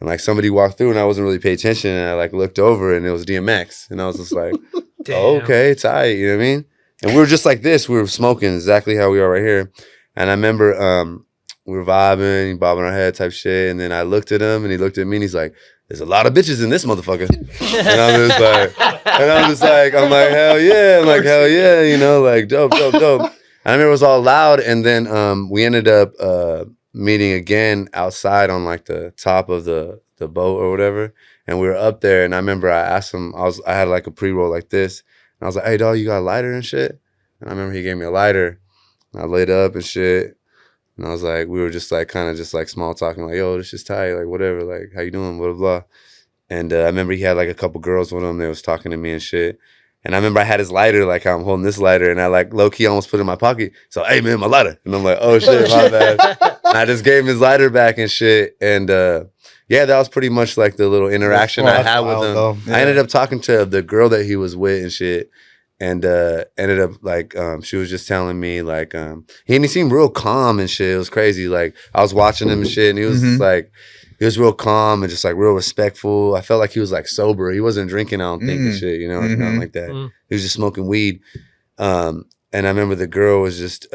and somebody walked through, and I wasn't really paying attention, and I looked over, and it was DMX, and I was just like, "Oh, okay, tight," you know what I mean? And we were just like this, we were smoking exactly how we are right here. And I remember we were vibing, bobbing our head type shit, and then I looked at him, and he looked at me, and he's like, "There's a lot of bitches in this motherfucker." And I'm just like, hell yeah. Hell yeah, dope, dope, dope. I remember it was all loud, and then we ended up meeting again outside on the top of the boat or whatever, and we were up there, and I remember I asked him, I had a pre-roll like this, and I was like, "Hey dog, you got a lighter and shit?" And I remember he gave me a lighter, and I lit up and shit, and I was like, we were just kind of just small talking, "Yo, this is tight, whatever, how you doing, blah blah blah." And I remember he had a couple girls with him. They was talking to me and shit. And I remember I had his lighter, like how I'm holding this lighter, and I like low key almost put it in my pocket. So, hey man, my lighter. And I'm like, oh shit, my bad. And I just gave him his lighter back and shit. And yeah, that was pretty much like the little interaction I had with him. Yeah. I ended up talking to the girl that he was with and shit. And ended up like she was just telling me like he seemed real calm and shit. It was crazy. Like I was watching him and shit, and he was just like he was real calm and just like real respectful. I felt like he was like sober. He wasn't drinking, I don't think, and shit, you know, nothing like that. He was just smoking weed. And I remember the girl was just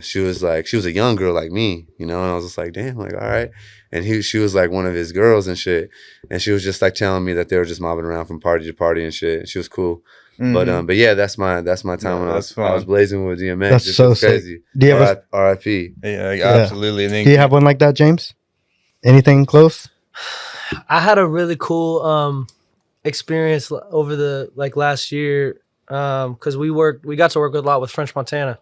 she was a young girl like me, you know, and I was just like, damn, like all right. And she was like one of his girls and shit. And she was just like telling me that they were just mobbing around from party to party and shit. And she was cool. But yeah, that's my time when I was blazing with DMX. That's so crazy. Do you have R.I.P. Yeah, absolutely. Do you have one like that, James? Anything close? I had a really cool experience over the last year because we got to work a lot with French Montana.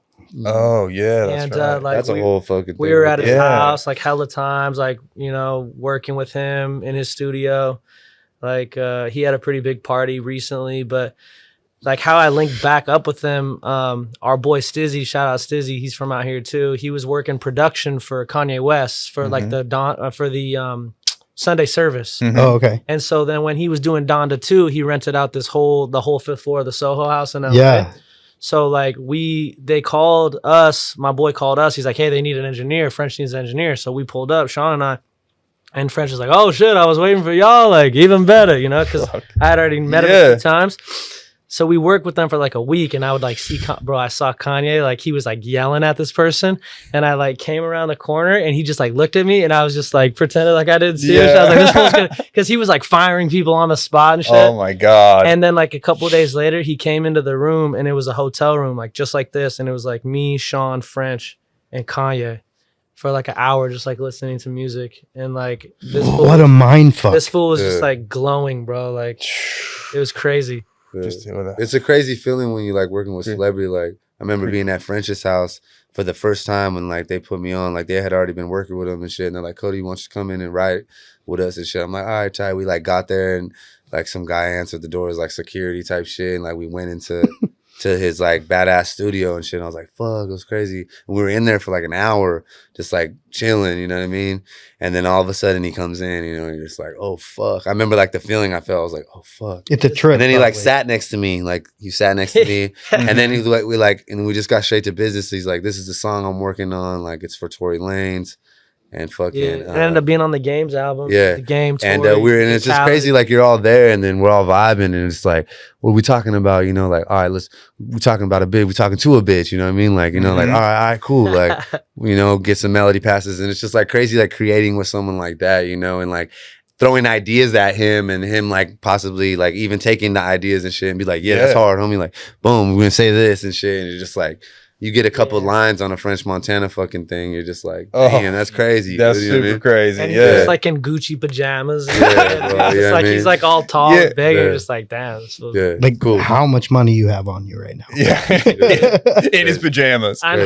Oh yeah, that's right. That's a whole fucking thing. We were at his house like hella times, like, you know, working with him in his studio. Like he had a pretty big party recently, but like how I linked back up with him, our boy Stizzy, shout out Stizzy, he's from out here too. He was working production for Kanye West for like the Sunday service. Oh, okay. And so then when he was doing Donda 2, he rented out the whole 5th floor of the Soho House in LA. Yeah. So like they called us, my boy called us. He's like, hey, they need an engineer. French needs an engineer. So we pulled up, Shawn and I. And French was like, oh shit, I was waiting for y'all, like even better, you know, because I had already met him a few times. So we worked with them for like a week, and I would like see, bro, I saw Kanye, like he was like yelling at this person, and I like came around the corner, and he just like looked at me, and I was just like pretending like I didn't see it. I was like, this one's gonna, because he was like firing people on the spot and shit. Oh my God. And then like a couple of days later, he came into the room, and it was a hotel room, like just like this, and it was like me, Shawn, French, and Kanye for like an hour, just like listening to music, and like this fool, what a mind fuck. This fool was just like glowing, bro. Like it was crazy. It's a crazy feeling when you like working with celebrity. Like I remember being at French's house for the first time when like they put me on. Like they had already been working with him and shit. And they're like, Kody, wants to come in and write with us and shit. I'm like, all right, Ty. We like got there and like some guy answered the door, it was like security type shit. And like we went into to his like badass studio and shit. And I was like, fuck, it was crazy. And we were in there for like an hour, just like chilling, you know what I mean? And then all of a sudden he comes in, you know, and you're just like, oh fuck. I remember like the feeling I felt. I was like, oh fuck. It's a trip. And then he like sat next to me, like he sat next to me. And then he was like, and we just got straight to business. He's like, this is the song I'm working on. Like it's for Tory Lanez. And fucking it ended up being on the Games album. Yeah. The Game Tory, and it's just crazy, like you're all there and then we're all vibing and it's like, what are we talking about? You know, like, all right, we're talking about a bitch, we're talking to a bitch, you know what I mean? Like, you know, like, all right, cool. Like, you know, get some melody passes. And it's just like crazy, like creating with someone like that, you know, and like throwing ideas at him and him like possibly like even taking the ideas and shit and be like, yeah, that's hard, homie. Like, boom, we're gonna say this and shit. And you're just like, you get a couple lines on a French Montana fucking thing. You're just like, damn, that's crazy. That's super crazy. And he's just like in Gucci pajamas. He's like all tall and big. And you're just like, damn. Like, cool. How much money you have on you right now? In his pajamas. I know.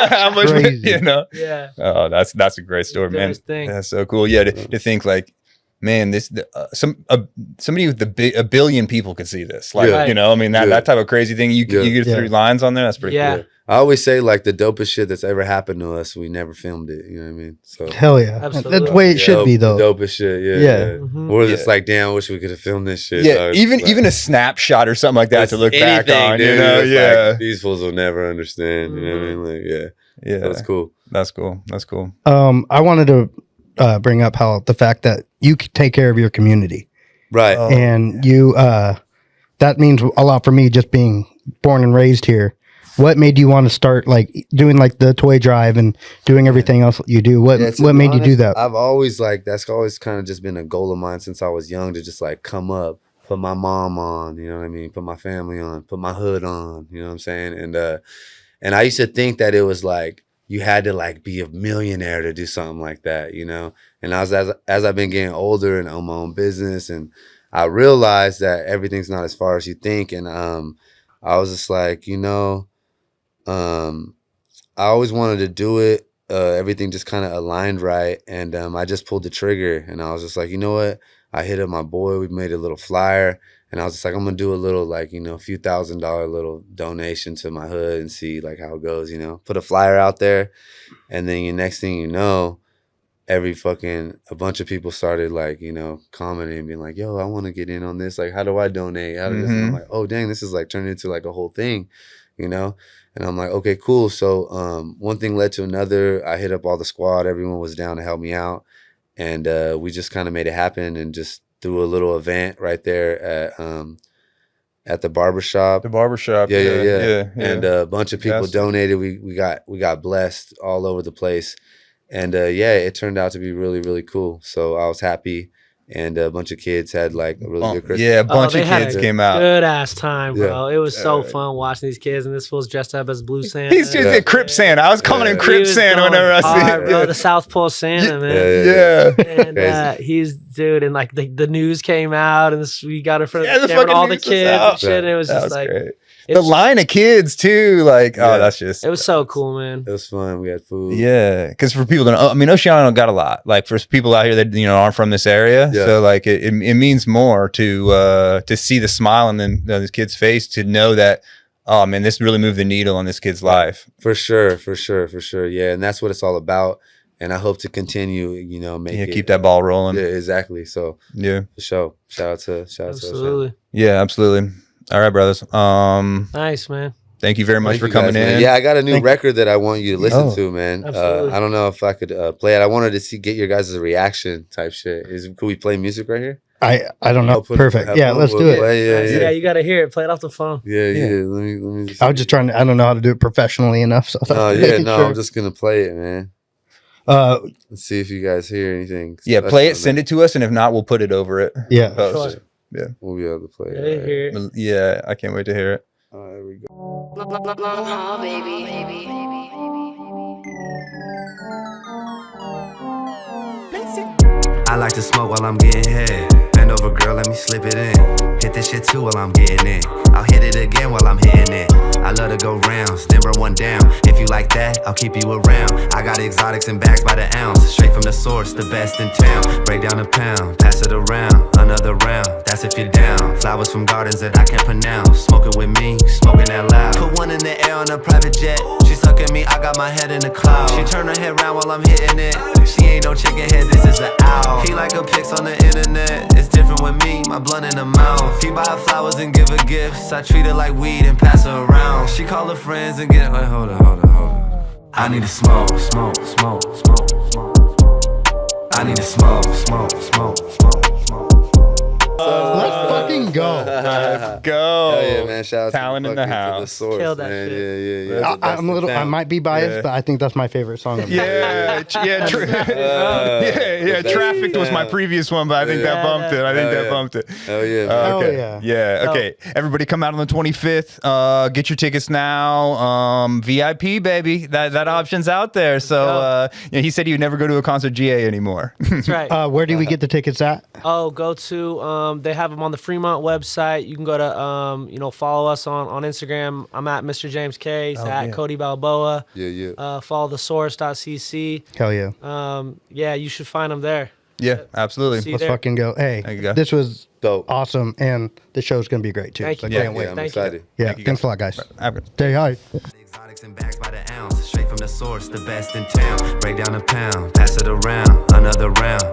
How much, you know? Yeah. Oh, that's a great story, man. That's so cool. Yeah, to think like, man, this somebody with a billion people could see this. Like, you know, I mean, that type of crazy thing. You get 3 lines on there. That's pretty cool. I always say like the dopest shit that's ever happened to us, we never filmed it. You know what I mean? So hell yeah, absolutely. That's the way it should be though. The dopest shit. Yeah. We're just like, damn, I wish we could have filmed this shit. Yeah, even a snapshot or something like that to look back on. Dude, you know, like, these fools will never understand. You know what I mean? Like, yeah, that's cool. That's cool. That's cool. I wanted to bring up how the fact that you take care of your community, right? And you that means a lot for me, just being born and raised here. What made you want to start like doing like the toy drive and doing everything else you do? What made you do that? I've always like, that's always kind of just been a goal of mine since I was young, to just like come up, put my mom on, you know what I mean, put my family on, put my hood on, you know what I'm saying? And I used to think that it was like you had to like be a millionaire to do something like that, you know? And as I've been getting older and own my own business, and I realized that everything's not as far as you think. And I was just like, you know, I always wanted to do it everything just kind of aligned right. And I just pulled the trigger, and I was just like, you know what? I hit up my boy. We made a little flyer, and I was just like, I'm gonna do a little, like, you know, a few $1,000 little donation to my hood and see like how it goes, you know. Put a flyer out there, and then the next thing you know, a bunch of people started, like, you know, commenting and being like, yo, I want to get in on this. Like, how do I donate? How do this? And I'm like, oh, dang, this is like turning into like a whole thing, you know? And I'm like, okay, cool. So one thing led to another. I hit up all the squad. Everyone was down to help me out. And we just kind of made it happen and just threw a little event right there at the barbershop. The barbershop. Yeah. And a bunch of people donated. We got blessed all over the place. And it turned out to be really, really cool. So I was happy. And a bunch of kids had like a really good Christmas. Yeah, a bunch of kids came out. Good ass time, bro. It was so fun watching these kids, and this fool's dressed up as Blue Santa. He's just Crip Santa. I was calling him Crip Santa whenever I see him. Bro, the South Pole Santa, man. Yeah. And he's, dude, and like the news came out, and we got in front of the camera, and all the kids and shit. And it was just like great. The line of kids too, like that's just. It was so cool, man. It was fun. We had food. Yeah, because for people that know, I mean, Oceano got a lot. Like for people out here that aren't from this area, so like it means more to see the smile on this kid's face, to know that, oh man, this really moved the needle on this kid's life. For sure. Yeah, and that's what it's all about. And I hope to continue, keep that ball rolling. Yeah, exactly. So yeah, for sure. Shout out to absolutely. Yeah, absolutely. All right, brothers. Nice, man. Thank you very much for coming in. Man. Yeah, I got a new record that I want you to listen to, man. Absolutely. I don't know if I could play it. I wanted to get your guys' reaction type shit. Could we play music right here? I don't know. Perfect. Yeah, let's do it. Yeah, you got to hear it. Play it off the phone. Yeah. Let me just I was just trying to. I don't know how to do it professionally enough. So I'm just gonna play it, man. Let's see if you guys hear anything. Yeah, play it. Send it to us, and if not, we'll put it over it. Yeah. Sure. Yeah, we'll be able to play it. Right. Hear it. Yeah, I can't wait to hear it. All right, here we go. I like to smoke while I'm getting head. Bend over, girl, let me slip it in. Hit this shit too while I'm getting in. I'll hit it again while I'm hitting it. I love to go rounds, then burn one down. If you like that, I'll keep you around. I got exotics and bags by the ounce. Straight from the source, the best in town. Break down a pound, pass it around. Another round, that's if you're down. Flowers from gardens that I can't pronounce. Smoking with me, smoking out loud. Put one in the air on a private jet. She sucking me, I got my head in the cloud. She turn her head round while I'm hitting it. She ain't no chicken head, this is an owl. He like her pics on the internet. It's different with me, my blunt in the mouth. He buy her flowers and give her gifts. I treat her like weed and pass her around. She call her friends and get, wait, hold on. I need to smoke. I need to smoke. Let's fucking go. Let's go. Hell yeah, man. Shout out Talent to in the to the house. source, Kill that man. shit. Yeah. I'm a little. I might be biased, but I think that's my favorite song. Yeah. Trafficked was my previous one, but I think that bumped it. That bumped it. Hell yeah, man. Okay. Yeah. Okay. Everybody come out on the 25th. Get your tickets now. VIP, baby. That option's out there. So he said he would never go to a concert GA anymore. That's right. Where do we get the tickets at? Oh, go to they have them on the Fremont website. You can go to follow us on Instagram. I'm at Mr. James Kaye. At Kody Balboa. Yeah. Follow the source.cc. Hell yeah. Yeah, you should find them there. Yeah, absolutely. Let's fucking go. Hey, this was dope, awesome, and the show's gonna be great too. Thank you. Can't wait. I'm excited. Yeah, thanks a lot, guys. Stay high. Exotics and bags by the ounce. Straight from the source, the best in town. Break down a pound, pass it around. Another round.